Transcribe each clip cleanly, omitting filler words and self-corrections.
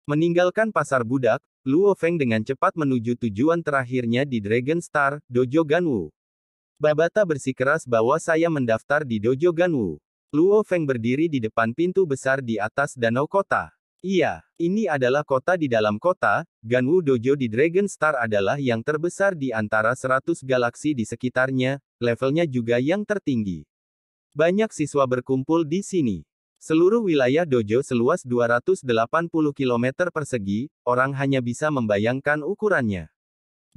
Meninggalkan pasar budak, Luo Feng dengan cepat menuju tujuan terakhirnya di Dragon Star, Dojo Ganwu. Babata bersikeras bahwa saya mendaftar di Dojo Ganwu. Luo Feng berdiri di depan pintu besar di atas danau kota. Iya, ini adalah kota di dalam kota. Ganwu Dojo di Dragon Star adalah yang terbesar di antara 100 galaksi di sekitarnya, levelnya juga yang tertinggi. Banyak siswa berkumpul di sini. Seluruh wilayah dojo seluas 280 km persegi, orang hanya bisa membayangkan ukurannya.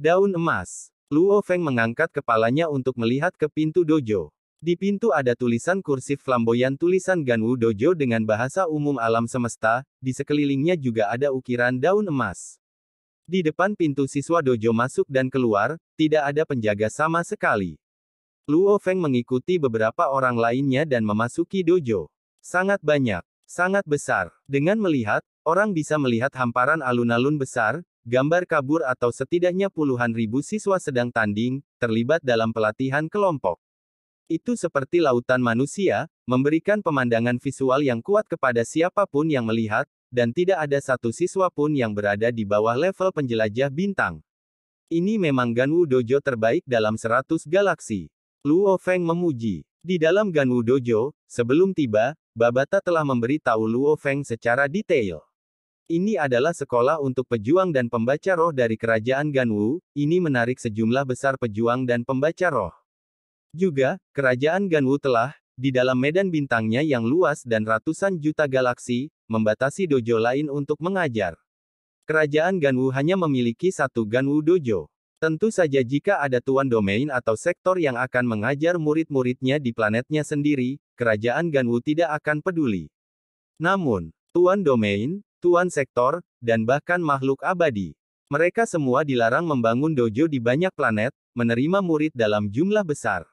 Daun emas. Luo Feng mengangkat kepalanya untuk melihat ke pintu dojo. Di pintu ada tulisan kursif flamboyan tulisan Ganwu Dojo dengan bahasa umum alam semesta, di sekelilingnya juga ada ukiran daun emas. Di depan pintu siswa dojo masuk dan keluar, tidak ada penjaga sama sekali. Luo Feng mengikuti beberapa orang lainnya dan memasuki dojo. Sangat banyak, sangat besar. Dengan melihat, orang bisa melihat hamparan alun-alun besar, gambar kabur atau setidaknya puluhan ribu siswa sedang tanding, terlibat dalam pelatihan kelompok. Itu seperti lautan manusia, memberikan pemandangan visual yang kuat kepada siapapun yang melihat, dan tidak ada satu siswa pun yang berada di bawah level penjelajah bintang. Ini memang Ganwu Dojo terbaik dalam 100 galaksi. Luo Feng memuji. Di dalam Ganwu Dojo, sebelum tiba, Babata telah memberitahu Luo Feng secara detail. Ini adalah sekolah untuk pejuang dan pembaca roh dari kerajaan Ganwu, ini menarik sejumlah besar pejuang dan pembaca roh. Juga, kerajaan Ganwu telah, di dalam medan bintangnya yang luas dan ratusan juta galaksi, membatasi dojo lain untuk mengajar. Kerajaan Ganwu hanya memiliki satu Ganwu Dojo. Tentu saja jika ada tuan domain atau sektor yang akan mengajar murid-muridnya di planetnya sendiri, kerajaan Ganwu tidak akan peduli. Namun, tuan domain, tuan sektor, dan bahkan makhluk abadi. Mereka semua dilarang membangun dojo di banyak planet, menerima murid dalam jumlah besar.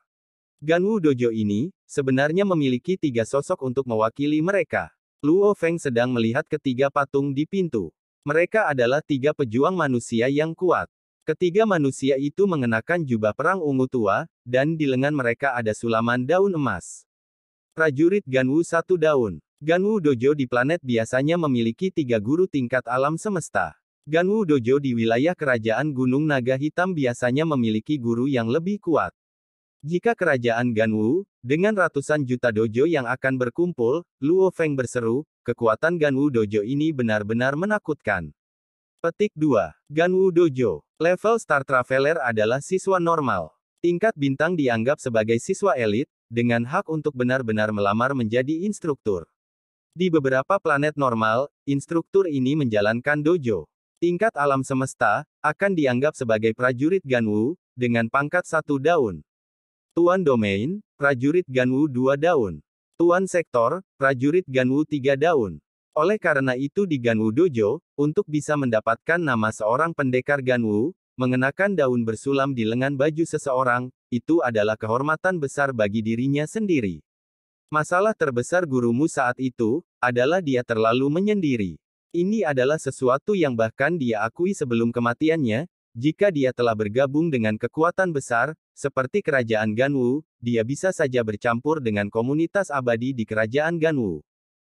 Ganwu Dojo ini, sebenarnya memiliki 3 sosok untuk mewakili mereka. Luo Feng sedang melihat ketiga patung di pintu. Mereka adalah 3 pejuang manusia yang kuat. Ketiga manusia itu mengenakan jubah perang ungu tua, dan di lengan mereka ada sulaman daun emas. Prajurit Ganwu 1 daun. Ganwu Dojo di planet biasanya memiliki 3 guru tingkat alam semesta. Ganwu Dojo di wilayah kerajaan Gunung Naga Hitam biasanya memiliki guru yang lebih kuat. Jika kerajaan Ganwu, dengan ratusan juta dojo yang akan berkumpul, Luo Feng berseru, kekuatan Ganwu Dojo ini benar-benar menakutkan. Petik 2. Ganwu Dojo. Level Star Traveler adalah siswa normal. Tingkat bintang dianggap sebagai siswa elit, dengan hak untuk benar-benar melamar menjadi instruktur. Di beberapa planet normal, instruktur ini menjalankan dojo. Tingkat alam semesta, akan dianggap sebagai prajurit Ganwu, dengan pangkat 1 daun. Tuan domain, prajurit Ganwu 2 daun. Tuan sektor, prajurit Ganwu 3 daun. Oleh karena itu di Ganwu Dojo, untuk bisa mendapatkan nama seorang pendekar Ganwu, mengenakan daun bersulam di lengan baju seseorang, itu adalah kehormatan besar bagi dirinya sendiri. Masalah terbesar gurumu saat itu, adalah dia terlalu menyendiri. Ini adalah sesuatu yang bahkan dia akui sebelum kematiannya, jika dia telah bergabung dengan kekuatan besar, seperti kerajaan Ganwu, dia bisa saja bercampur dengan komunitas abadi di kerajaan Ganwu.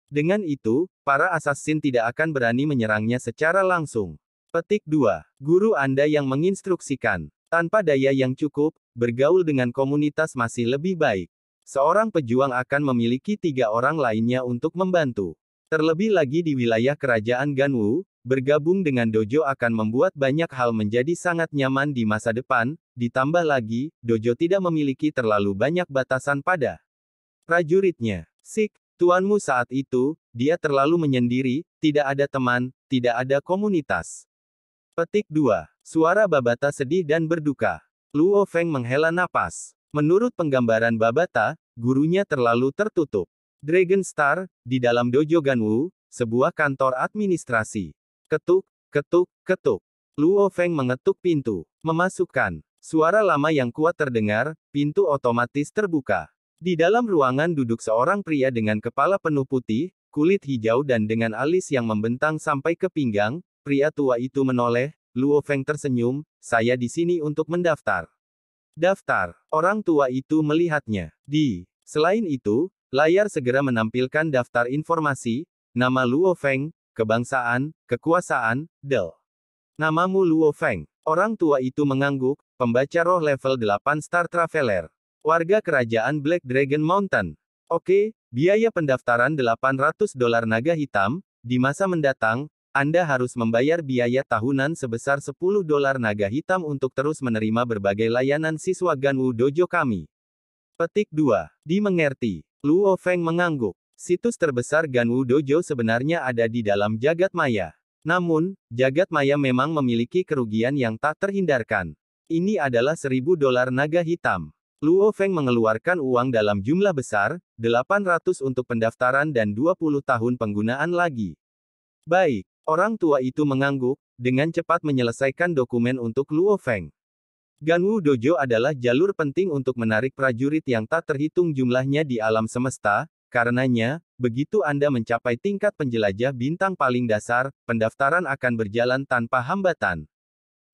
Dengan itu, para assassin tidak akan berani menyerangnya secara langsung. Petik 2. Guru Anda yang menginstruksikan. Tanpa daya yang cukup, bergaul dengan komunitas masih lebih baik. Seorang pejuang akan memiliki 3 orang lainnya untuk membantu. Terlebih lagi di wilayah kerajaan Ganwu, bergabung dengan dojo akan membuat banyak hal menjadi sangat nyaman di masa depan, ditambah lagi, dojo tidak memiliki terlalu banyak batasan pada prajuritnya. Sik. Tuanmu saat itu, dia terlalu menyendiri, tidak ada teman, tidak ada komunitas. Petik 2. Suara Babata sedih dan berduka. Luo Feng menghela napas. Menurut penggambaran Babata, gurunya terlalu tertutup. Dragon Star, di dalam dojo Ganwu, sebuah kantor administrasi. Ketuk, ketuk, ketuk. Luo Feng mengetuk pintu. Memasukkan. Suara lama yang kuat terdengar, pintu otomatis terbuka. Di dalam ruangan duduk seorang pria dengan kepala penuh putih, kulit hijau dan dengan alis yang membentang sampai ke pinggang. Pria tua itu menoleh. Luo Feng tersenyum, saya di sini untuk mendaftar. Daftar. Orang tua itu melihatnya. Selain itu, layar segera menampilkan daftar informasi, nama Luo Feng, kebangsaan, kekuasaan, del. Namamu Luo Feng. Orang tua itu mengangguk, pembaca roh level 8 Star Traveler. Warga kerajaan Black Dragon Mountain. Oke, biaya pendaftaran $800 naga hitam. Di masa mendatang, Anda harus membayar biaya tahunan sebesar $10 naga hitam untuk terus menerima berbagai layanan siswa Ganwu Dojo kami. Petik 2. Dimengerti. Luo Feng mengangguk. Situs terbesar Ganwu Dojo sebenarnya ada di dalam jagat maya. Namun, jagat maya memang memiliki kerugian yang tak terhindarkan. Ini adalah $1000 naga hitam. Luo Feng mengeluarkan uang dalam jumlah besar, 800 untuk pendaftaran dan 20 tahun penggunaan lagi. Baik, orang tua itu mengangguk, dengan cepat menyelesaikan dokumen untuk Luo Feng. Ganwu Dojo adalah jalur penting untuk menarik prajurit yang tak terhitung jumlahnya di alam semesta, karenanya, begitu Anda mencapai tingkat penjelajah bintang paling dasar, pendaftaran akan berjalan tanpa hambatan.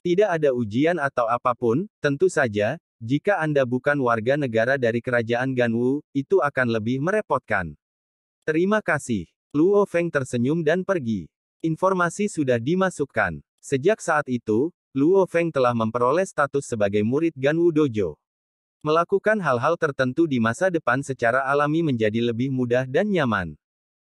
Tidak ada ujian atau apapun, tentu saja, jika Anda bukan warga negara dari kerajaan Ganwu, itu akan lebih merepotkan. Terima kasih. Luo Feng tersenyum dan pergi. Informasi sudah dimasukkan. Sejak saat itu, Luo Feng telah memperoleh status sebagai murid Ganwu Dojo. Melakukan hal-hal tertentu di masa depan secara alami menjadi lebih mudah dan nyaman.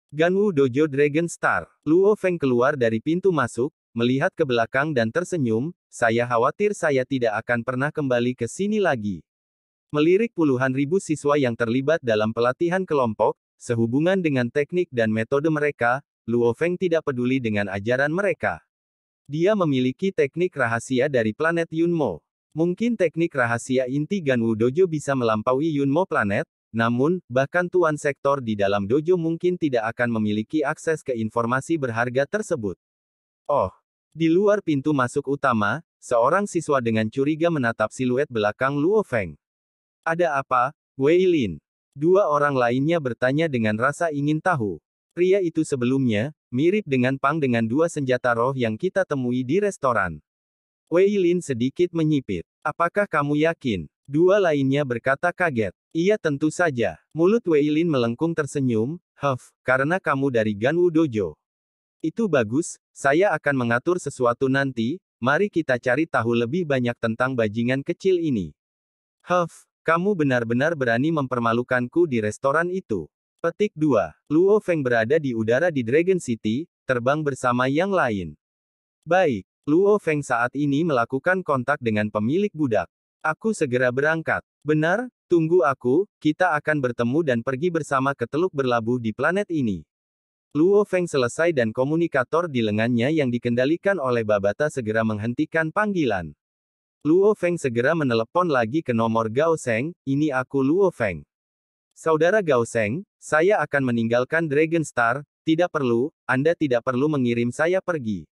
Ganwu Dojo Dragon Star. Luo Feng keluar dari pintu masuk, melihat ke belakang dan tersenyum, saya khawatir saya tidak akan pernah kembali ke sini lagi. Melirik puluhan ribu siswa yang terlibat dalam pelatihan kelompok, sehubungan dengan teknik dan metode mereka, Luo Feng tidak peduli dengan ajaran mereka. Dia memiliki teknik rahasia dari planet Yunmo. Mungkin teknik rahasia inti Ganwu Dojo bisa melampaui Yunmo planet, namun, bahkan tuan sektor di dalam dojo mungkin tidak akan memiliki akses ke informasi berharga tersebut. Oh, di luar pintu masuk utama, seorang siswa dengan curiga menatap siluet belakang Luo Feng. Ada apa, Wei Lin? Dua orang lainnya bertanya dengan rasa ingin tahu. Pria itu sebelumnya, mirip dengan Pang dengan dua senjata roh yang kita temui di restoran. Wei Lin sedikit menyipit. Apakah kamu yakin? Dua lainnya berkata kaget. Iya tentu saja. Mulut Wei Lin melengkung tersenyum, karena kamu dari Ganwu Dojo. Itu bagus, saya akan mengatur sesuatu nanti, mari kita cari tahu lebih banyak tentang bajingan kecil ini. Kamu benar-benar berani mempermalukanku di restoran itu. Petik 2. Luo Feng berada di udara di Dragon City, terbang bersama yang lain. Baik, Luo Feng saat ini melakukan kontak dengan pemilik budak. Aku segera berangkat. Benar, tunggu aku, kita akan bertemu dan pergi bersama ke Teluk Berlabuh di planet ini. Luo Feng selesai dan komunikator di lengannya yang dikendalikan oleh Babata segera menghentikan panggilan. Luo Feng segera menelepon lagi ke nomor Gao Sheng, ini aku Luo Feng. Saudara Gao Sheng, saya akan meninggalkan Dragon Star, tidak perlu, Anda tidak perlu mengirim saya pergi.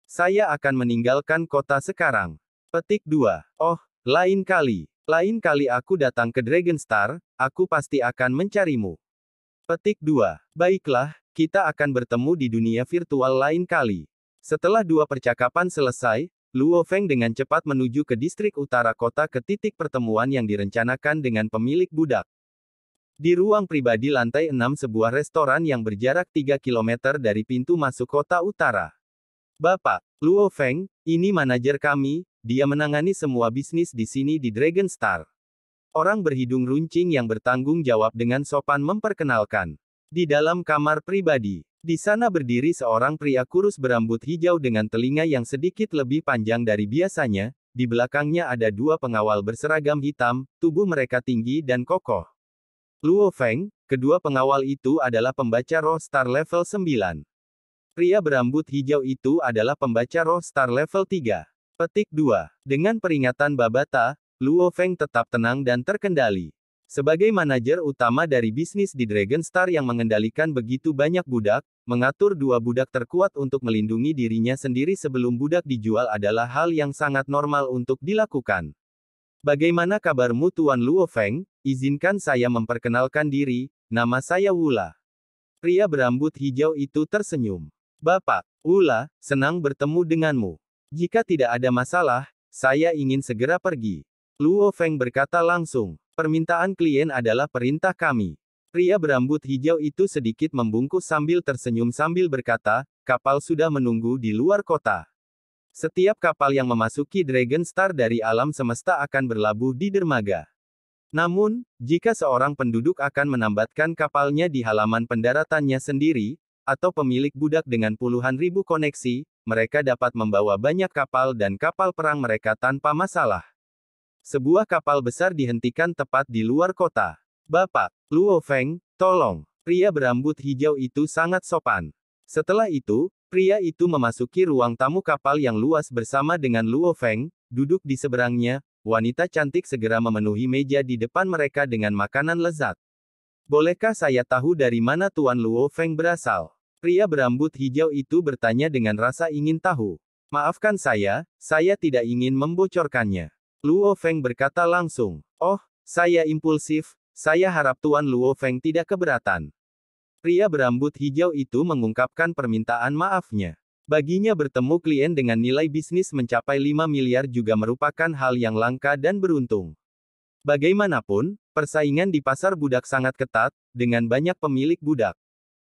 Saya akan meninggalkan kota sekarang. Petik 2. Oh, lain kali. Lain kali aku datang ke Dragon Star, aku pasti akan mencarimu. Petik 2. Baiklah, kita akan bertemu di dunia virtual lain kali. Setelah dua percakapan selesai, Luo Feng dengan cepat menuju ke distrik utara kota ke titik pertemuan yang direncanakan dengan pemilik budak. Di ruang pribadi lantai 6 sebuah restoran yang berjarak 3 km dari pintu masuk kota utara. Bapak, Luo Feng, ini manajer kami, dia menangani semua bisnis di sini di Dragon Star. Orang berhidung runcing yang bertanggung jawab dengan sopan memperkenalkan. Di dalam kamar pribadi, di sana berdiri seorang pria kurus berambut hijau dengan telinga yang sedikit lebih panjang dari biasanya, di belakangnya ada dua pengawal berseragam hitam, tubuh mereka tinggi dan kokoh. Luo Feng, kedua pengawal itu adalah pembaca roh star level 9. Pria berambut hijau itu adalah pembaca roh star level 3. Petik 2. Dengan peringatan Babata, Luo Feng tetap tenang dan terkendali. Sebagai manajer utama dari bisnis di Dragon Star yang mengendalikan begitu banyak budak, mengatur dua budak terkuat untuk melindungi dirinya sendiri sebelum budak dijual adalah hal yang sangat normal untuk dilakukan. Bagaimana kabarmu Tuan Luo Feng? Izinkan saya memperkenalkan diri, nama saya Wula. Pria berambut hijau itu tersenyum. Bapak, Wula, senang bertemu denganmu. Jika tidak ada masalah, saya ingin segera pergi. Luo Feng berkata langsung. Permintaan klien adalah perintah kami. Pria berambut hijau itu sedikit membungkuk sambil tersenyum sambil berkata, kapal sudah menunggu di luar kota. Setiap kapal yang memasuki Dragon Star dari alam semesta akan berlabuh di dermaga. Namun, jika seorang penduduk akan menambatkan kapalnya di halaman pendaratannya sendiri, atau pemilik budak dengan puluhan ribu koneksi, mereka dapat membawa banyak kapal dan kapal perang mereka tanpa masalah. Sebuah kapal besar dihentikan tepat di luar kota. Bapak, Luo Feng, tolong. Pria berambut hijau itu sangat sopan. Setelah itu, pria itu memasuki ruang tamu kapal yang luas bersama dengan Luo Feng, duduk di seberangnya. Wanita cantik segera memenuhi meja di depan mereka dengan makanan lezat. Bolehkah saya tahu dari mana Tuan Luo Feng berasal? Pria berambut hijau itu bertanya dengan rasa ingin tahu. Maafkan saya tidak ingin membocorkannya. Luo Feng berkata langsung. Oh, saya impulsif, saya harap Tuan Luo Feng tidak keberatan. Pria berambut hijau itu mengungkapkan permintaan maafnya. Baginya bertemu klien dengan nilai bisnis mencapai 5 miliar juga merupakan hal yang langka dan beruntung. Bagaimanapun, persaingan di pasar budak sangat ketat, dengan banyak pemilik budak.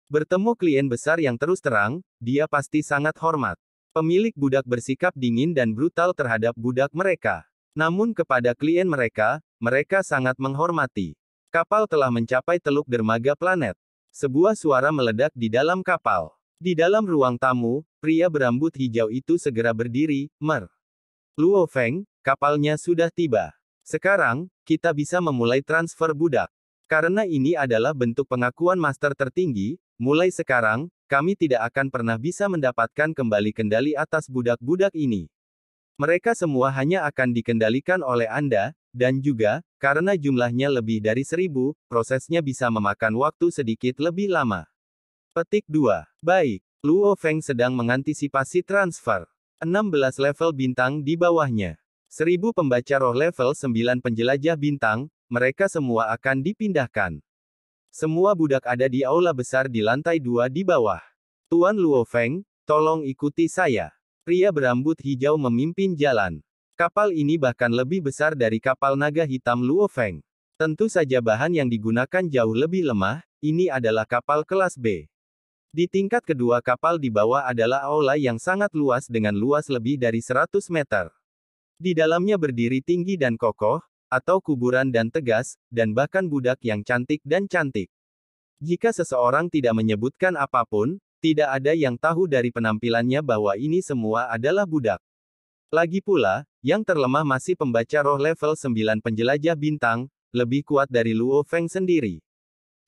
Bertemu klien besar yang terus terang, dia pasti sangat hormat. Pemilik budak bersikap dingin dan brutal terhadap budak mereka. Namun kepada klien mereka, mereka sangat menghormati. Kapal telah mencapai teluk dermaga planet. Sebuah suara meledak di dalam kapal. Di dalam ruang tamu, pria berambut hijau itu segera berdiri, Luo Feng, kapalnya sudah tiba. Sekarang, kita bisa memulai transfer budak. Karena ini adalah bentuk pengakuan master tertinggi, mulai sekarang, kami tidak akan pernah bisa mendapatkan kembali kendali atas budak-budak ini. Mereka semua hanya akan dikendalikan oleh Anda, dan juga, karena jumlahnya lebih dari 1000, prosesnya bisa memakan waktu sedikit lebih lama. Petik 2. Baik, Luo Feng sedang mengantisipasi transfer. 16 level bintang di bawahnya. 1000 pembaca roh level 9 penjelajah bintang, mereka semua akan dipindahkan. Semua budak ada di aula besar di lantai 2 di bawah. Tuan Luo Feng, tolong ikuti saya. Pria berambut hijau memimpin jalan. Kapal ini bahkan lebih besar dari kapal naga hitam Luo Feng. Tentu saja bahan yang digunakan jauh lebih lemah, ini adalah kapal kelas B. Di tingkat kedua kapal di bawah adalah aula yang sangat luas dengan luas lebih dari 100 meter. Di dalamnya berdiri tinggi dan kokoh, atau kuburan dan tegas, dan bahkan budak yang cantik dan cantik. Jika seseorang tidak menyebutkan apapun, tidak ada yang tahu dari penampilannya bahwa ini semua adalah budak. Lagi pula, yang terlemah masih pembaca roh level 9 penjelajah bintang, lebih kuat dari Luo Feng sendiri.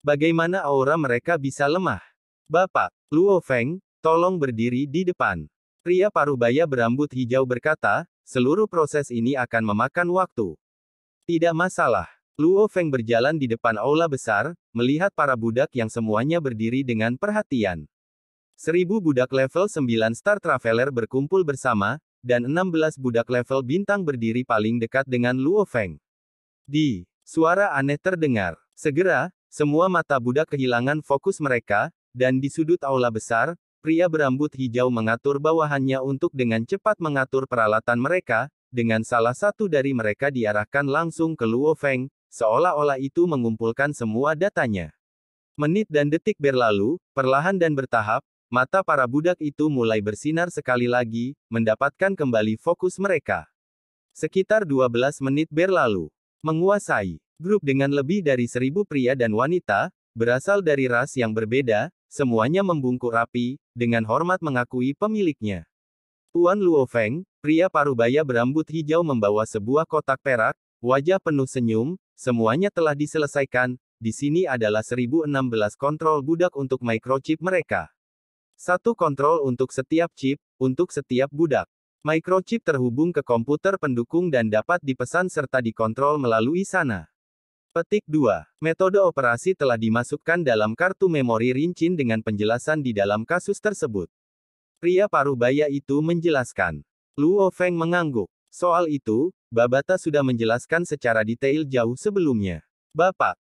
Bagaimana aura mereka bisa lemah? Bapak, Luo Feng, tolong berdiri di depan. Pria parubaya berambut hijau berkata, seluruh proses ini akan memakan waktu. Tidak masalah. Luo Feng berjalan di depan aula besar, melihat para budak yang semuanya berdiri dengan perhatian. 1000 budak level 9 Star Traveler berkumpul bersama, dan 16 budak level bintang berdiri paling dekat dengan Luo Feng. Suara aneh terdengar. Segera, semua mata budak kehilangan fokus mereka, dan di sudut aula besar, pria berambut hijau mengatur bawahannya untuk dengan cepat mengatur peralatan mereka, dengan salah satu dari mereka diarahkan langsung ke Luo Feng, seolah-olah itu mengumpulkan semua datanya. Menit dan detik berlalu, perlahan dan bertahap, mata para budak itu mulai bersinar sekali lagi, mendapatkan kembali fokus mereka. Sekitar 12 menit berlalu. Menguasai. Grup dengan lebih dari 1000 pria dan wanita, berasal dari ras yang berbeda, semuanya membungkuk rapi, dengan hormat mengakui pemiliknya. Tuan Luo Feng, pria parubaya berambut hijau membawa sebuah kotak perak, wajah penuh senyum, semuanya telah diselesaikan, di sini adalah 1016 kontrol budak untuk microchip mereka. Satu kontrol untuk setiap chip, untuk setiap budak. Microchip terhubung ke komputer pendukung dan dapat dipesan serta dikontrol melalui sana. Petik 2. Metode operasi telah dimasukkan dalam kartu memori Rincin dengan penjelasan di dalam kasus tersebut. Pria parubaya itu menjelaskan. Luo Feng mengangguk. Soal itu, Babata sudah menjelaskan secara detail jauh sebelumnya. Bapak,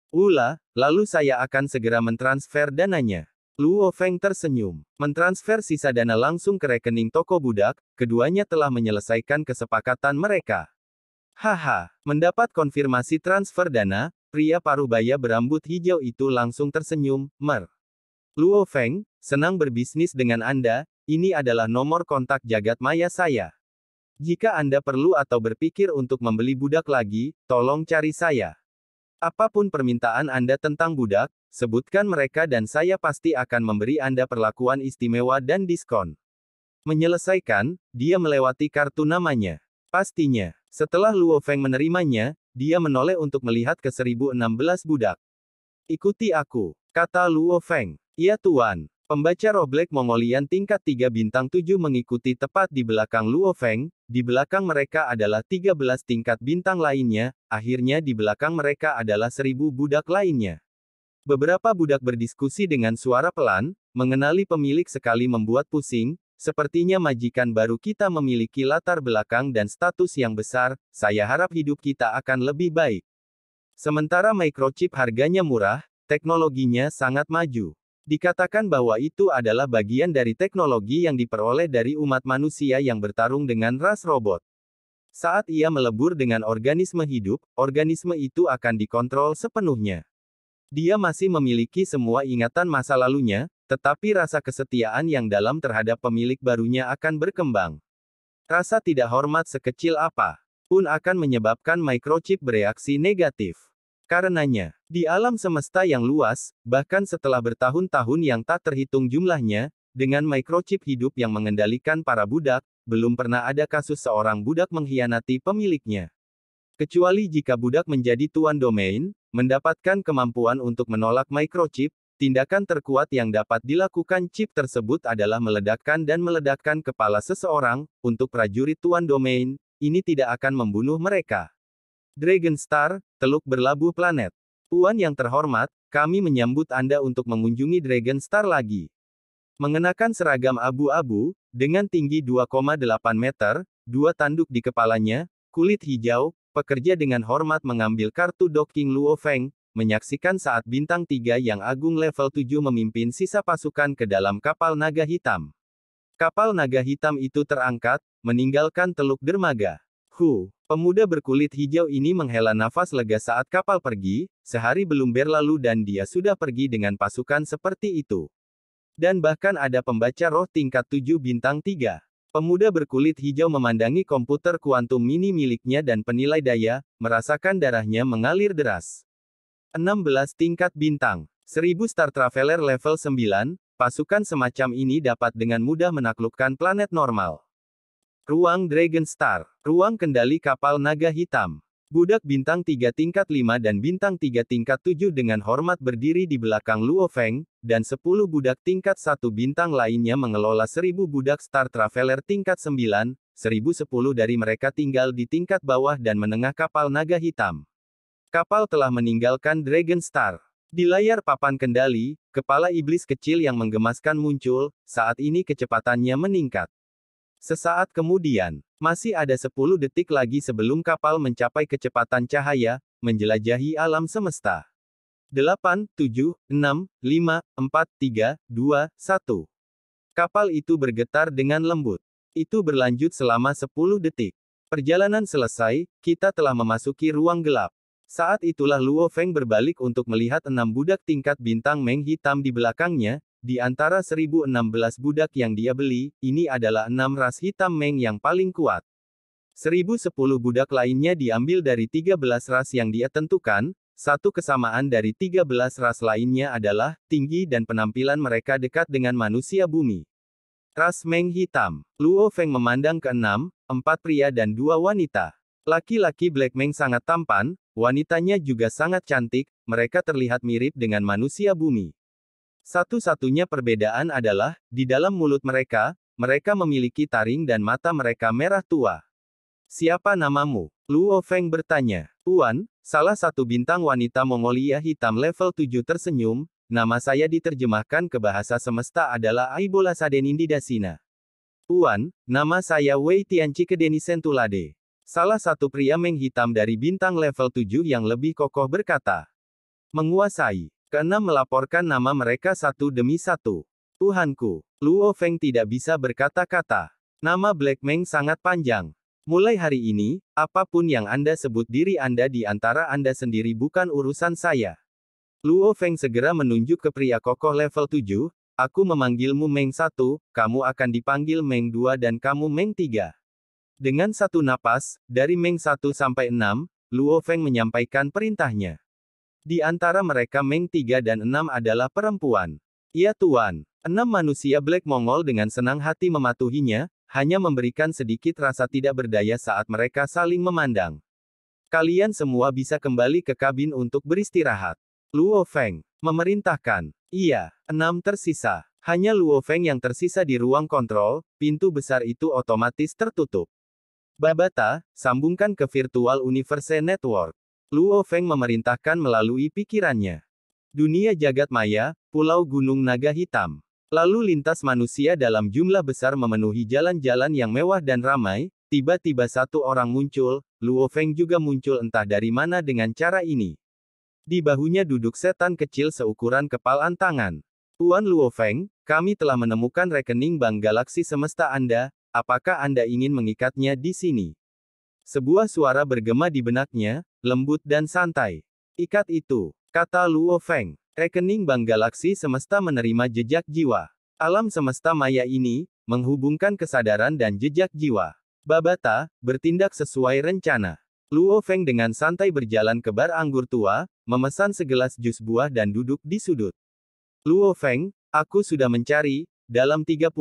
lalu saya akan segera mentransfer dananya. Luo Feng tersenyum. Mentransfer sisa dana langsung ke rekening toko budak, keduanya telah menyelesaikan kesepakatan mereka. Haha, mendapat konfirmasi transfer dana, Pria paruh baya berambut hijau itu langsung tersenyum, Luo Feng, senang berbisnis dengan Anda, ini adalah nomor kontak jagat maya saya. Jika Anda perlu atau berpikir untuk membeli budak lagi, tolong cari saya. Apapun permintaan Anda tentang budak, sebutkan mereka dan saya pasti akan memberi Anda perlakuan istimewa dan diskon. Menyelesaikan, dia melewati kartu namanya. Pastinya, setelah Luo Feng menerimanya, dia menoleh untuk melihat ke 1016 budak. Ikuti aku, kata Luo Feng. Iya tuan. Pembaca roh Black Mongolian tingkat 3 bintang 7 mengikuti tepat di belakang Luo Feng, di belakang mereka adalah 13 tingkat bintang lainnya, akhirnya di belakang mereka adalah 1000 budak lainnya. Beberapa budak berdiskusi dengan suara pelan, mengenali pemilik sekali membuat pusing, sepertinya majikan baru kita memiliki latar belakang dan status yang besar, saya harap hidup kita akan lebih baik. Sementara microchip harganya murah, teknologinya sangat maju. Dikatakan bahwa itu adalah bagian dari teknologi yang diperoleh dari umat manusia yang bertarung dengan ras robot. Saat ia melebur dengan organisme hidup, organisme itu akan dikontrol sepenuhnya. Dia masih memiliki semua ingatan masa lalunya, tetapi rasa kesetiaan yang dalam terhadap pemilik barunya akan berkembang. Rasa tidak hormat sekecil apa pun akan menyebabkan microchip bereaksi negatif. Karenanya, di alam semesta yang luas, bahkan setelah bertahun-tahun yang tak terhitung jumlahnya, dengan microchip hidup yang mengendalikan para budak, belum pernah ada kasus seorang budak mengkhianati pemiliknya. Kecuali jika budak menjadi tuan domain, mendapatkan kemampuan untuk menolak microchip, tindakan terkuat yang dapat dilakukan chip tersebut adalah meledakkan dan meledakkan kepala seseorang, untuk prajurit tuan domain, ini tidak akan membunuh mereka. Dragon Star, Teluk Berlabuh Planet. Tuan yang terhormat, kami menyambut Anda untuk mengunjungi Dragon Star lagi. Mengenakan seragam abu-abu, dengan tinggi 2,8 meter, 2 tanduk di kepalanya, kulit hijau, pekerja dengan hormat mengambil kartu docking Luo Feng, menyaksikan saat bintang 3 yang agung level 7 memimpin sisa pasukan ke dalam kapal naga hitam. Kapal naga hitam itu terangkat, meninggalkan teluk dermaga. Pemuda berkulit hijau ini menghela nafas lega saat kapal pergi, sehari belum berlalu dan dia sudah pergi dengan pasukan seperti itu. Dan bahkan ada pembaca roh tingkat 7 bintang 3. Pemuda berkulit hijau memandangi komputer kuantum mini miliknya dan penilai daya, merasakan darahnya mengalir deras. 16 tingkat bintang. 1000 Star Traveler level 9, pasukan semacam ini dapat dengan mudah menaklukkan planet normal. Ruang Dragon Star. Ruang kendali kapal naga hitam. Budak bintang 3 tingkat 5 dan bintang 3 tingkat 7 dengan hormat berdiri di belakang Luo Feng, dan 10 budak tingkat 1 bintang lainnya mengelola 1000 budak Star Traveler tingkat 9, 1010 dari mereka tinggal di tingkat bawah dan menengah kapal naga hitam. Kapal telah meninggalkan Dragon Star. Di layar papan kendali, kepala iblis kecil yang menggemaskan muncul, saat ini kecepatannya meningkat. Sesaat kemudian, masih ada 10 detik lagi sebelum kapal mencapai kecepatan cahaya, menjelajahi alam semesta. 8, 7, 6, 5, 4, 3, 2, 1. Kapal itu bergetar dengan lembut. Itu berlanjut selama 10 detik. Perjalanan selesai, kita telah memasuki ruang gelap. Saat itulah Luo Feng berbalik untuk melihat 6 budak tingkat bintang Meng hitam di belakangnya. Di antara 1016 budak yang dia beli, ini adalah 6 ras hitam Meng yang paling kuat. 1010 budak lainnya diambil dari 13 ras yang dia tentukan. Satu kesamaan dari 13 ras lainnya adalah, tinggi dan penampilan mereka dekat dengan manusia bumi. Ras Meng hitam. Luo Feng memandang ke 6, 4 pria dan 2 wanita. Laki-laki Black Meng sangat tampan, wanitanya juga sangat cantik, mereka terlihat mirip dengan manusia bumi. Satu-satunya perbedaan adalah, di dalam mulut mereka, mereka memiliki taring dan mata mereka merah tua. Siapa namamu? Luo Feng bertanya. Tuan, salah satu bintang wanita Mongolia hitam level 7 tersenyum, nama saya diterjemahkan ke bahasa semesta adalah Aibola Sadenindidasina. Tuan, nama saya Wei Tianchi Kedeni Sentulade. Salah satu pria Meng hitam dari bintang level 7 yang lebih kokoh berkata. Menguasai. Keenam melaporkan nama mereka satu demi satu. Tuhanku, Luo Feng tidak bisa berkata-kata. Nama Black Meng sangat panjang. Mulai hari ini, apapun yang Anda sebut diri Anda di antara Anda sendiri bukan urusan saya. Luo Feng segera menunjuk ke pria kokoh level 7, aku memanggilmu Meng 1, kamu akan dipanggil Meng 2 dan kamu Meng 3. Dengan satu napas, dari Meng 1 sampai 6, Luo Feng menyampaikan perintahnya. Di antara mereka Meng 3 dan 6 adalah perempuan. Ya Tuan, 6 manusia Black Mongol dengan senang hati mematuhinya, hanya memberikan sedikit rasa tidak berdaya saat mereka saling memandang. Kalian semua bisa kembali ke kabin untuk beristirahat. Luo Feng memerintahkan. Iya, 6 tersisa. Hanya Luo Feng yang tersisa di ruang kontrol, pintu besar itu otomatis tertutup. Babata, sambungkan ke Virtual Universe Network. Luo Feng memerintahkan melalui pikirannya. Dunia jagat maya, Pulau Gunung Naga Hitam. Lalu lintas manusia dalam jumlah besar memenuhi jalan-jalan yang mewah dan ramai, tiba-tiba satu orang muncul, Luo Feng juga muncul entah dari mana dengan cara ini. Di bahunya duduk setan kecil seukuran kepalan tangan. Tuan Luo Feng, kami telah menemukan rekening bank galaksi semesta Anda, apakah Anda ingin mengikatnya di sini? Sebuah suara bergema di benaknya, lembut dan santai. Ikat itu, kata Luo Feng. Rekening bank galaksi semesta menerima jejak jiwa. Alam semesta maya ini, menghubungkan kesadaran dan jejak jiwa. Babata, bertindak sesuai rencana. Luo Feng dengan santai berjalan ke bar anggur tua, memesan segelas jus buah dan duduk di sudut. Luo Feng, aku sudah mencari, dalam 30.000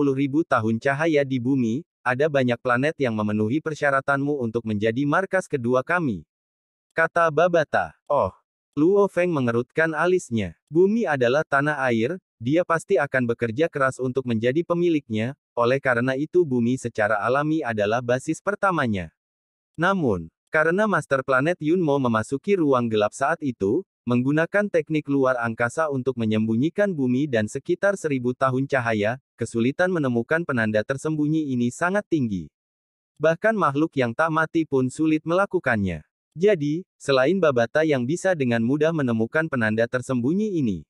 tahun cahaya di bumi, ada banyak planet yang memenuhi persyaratanmu untuk menjadi markas kedua kami. Kata Babata. Oh. Luo Feng mengerutkan alisnya. Bumi adalah tanah air, dia pasti akan bekerja keras untuk menjadi pemiliknya, oleh karena itu bumi secara alami adalah basis pertamanya. Namun, karena Master Planet Yunmo memasuki ruang gelap saat itu, menggunakan teknik luar angkasa untuk menyembunyikan bumi dan sekitar 1000 tahun cahaya, kesulitan menemukan penanda tersembunyi ini sangat tinggi. Bahkan makhluk yang tak mati pun sulit melakukannya. Jadi, selain Babata yang bisa dengan mudah menemukan penanda tersembunyi ini,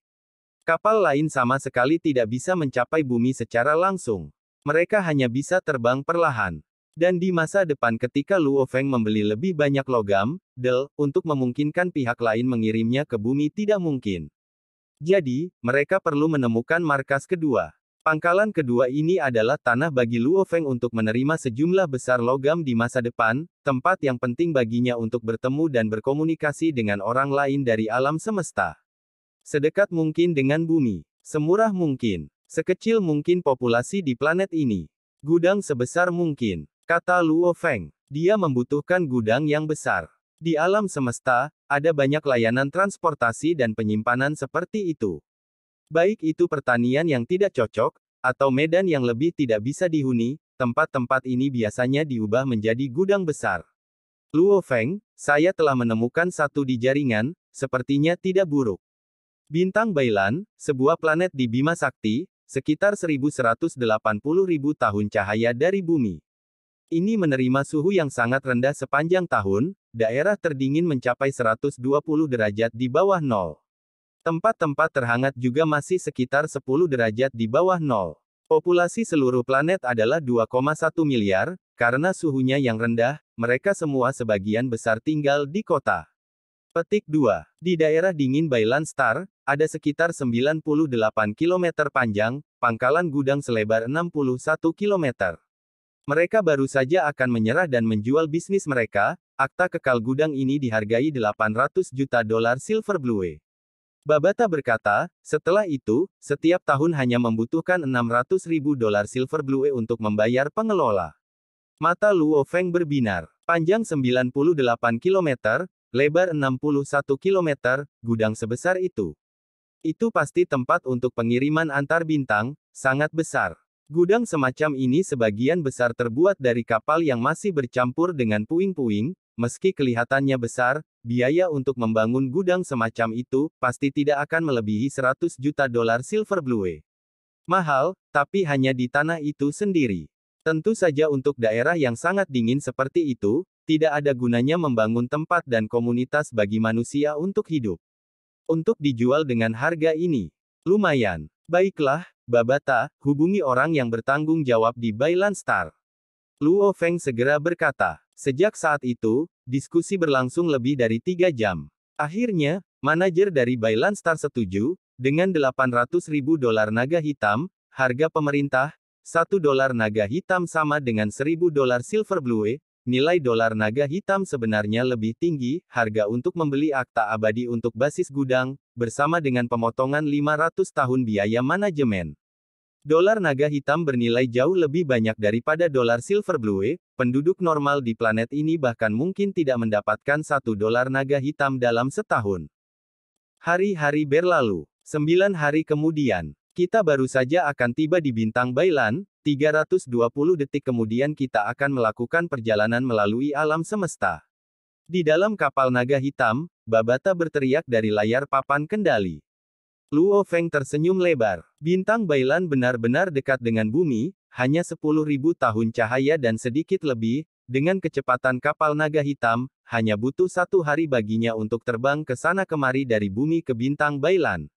kapal lain sama sekali tidak bisa mencapai bumi secara langsung. Mereka hanya bisa terbang perlahan. Dan di masa depan ketika Luo Feng membeli lebih banyak logam, untuk memungkinkan pihak lain mengirimnya ke bumi tidak mungkin. Jadi, mereka perlu menemukan markas kedua. Pangkalan kedua ini adalah tanah bagi Luo Feng untuk menerima sejumlah besar logam di masa depan, tempat yang penting baginya untuk bertemu dan berkomunikasi dengan orang lain dari alam semesta. Sedekat mungkin dengan bumi, semurah mungkin, sekecil mungkin populasi di planet ini. Gudang sebesar mungkin, kata Luo Feng. Dia membutuhkan gudang yang besar. Di alam semesta, ada banyak layanan transportasi dan penyimpanan seperti itu. Baik itu pertanian yang tidak cocok, atau medan yang lebih tidak bisa dihuni, tempat-tempat ini biasanya diubah menjadi gudang besar. Luo Feng, saya telah menemukan satu di jaringan, sepertinya tidak buruk. Bintang Bailan, sebuah planet di Bima Sakti, sekitar 1180.000 tahun cahaya dari bumi. Ini menerima suhu yang sangat rendah sepanjang tahun, daerah terdingin mencapai 120 derajat di bawah nol. Tempat-tempat terhangat juga masih sekitar 10 derajat di bawah nol. Populasi seluruh planet adalah 2,1 miliar, karena suhunya yang rendah, mereka semua sebagian besar tinggal di kota. Petik 2. Di daerah dingin Bailan Star, ada sekitar 98 km panjang, pangkalan gudang selebar 61 km. Mereka baru saja akan menyerah dan menjual bisnis mereka, akta kekal gudang ini dihargai 800 juta dolar silver blue. Babata berkata, setelah itu, setiap tahun hanya membutuhkan 600.000 dolar silver blue untuk membayar pengelola. Mata Luo Feng berbinar. Panjang 98 km, lebar 61 km, gudang sebesar itu. Itu pasti tempat untuk pengiriman antar bintang, sangat besar. Gudang semacam ini sebagian besar terbuat dari kapal yang masih bercampur dengan puing-puing, meski kelihatannya besar, biaya untuk membangun gudang semacam itu, pasti tidak akan melebihi 100 juta dolar silver blue. Mahal, tapi hanya di tanah itu sendiri. Tentu saja untuk daerah yang sangat dingin seperti itu, tidak ada gunanya membangun tempat dan komunitas bagi manusia untuk hidup. Untuk dijual dengan harga ini, lumayan. Baiklah, Babata, hubungi orang yang bertanggung jawab di Bailan Star. Luo Feng segera berkata. Sejak saat itu, diskusi berlangsung lebih dari 3 jam. Akhirnya, manajer dari Bailan Star setuju, dengan 800.000 dolar naga hitam, harga pemerintah, 1 dolar naga hitam sama dengan 1.000 dolar silver blue, nilai dolar naga hitam sebenarnya lebih tinggi, harga untuk membeli akta abadi untuk basis gudang, bersama dengan pemotongan 500 tahun biaya manajemen. Dolar naga hitam bernilai jauh lebih banyak daripada dolar silver blue, penduduk normal di planet ini bahkan mungkin tidak mendapatkan 1 dolar naga hitam dalam setahun. Hari-hari berlalu. 9 hari kemudian, kita baru saja akan tiba di bintang Bailan, 320 detik kemudian kita akan melakukan perjalanan melalui alam semesta. Di dalam kapal naga hitam, Babata berteriak dari layar papan kendali. Luo Feng tersenyum lebar. Bintang Bailan benar-benar dekat dengan bumi, hanya 10.000 tahun cahaya dan sedikit lebih, dengan kecepatan kapal naga hitam, hanya butuh 1 hari baginya untuk terbang ke sana kemari dari bumi ke bintang Bailan.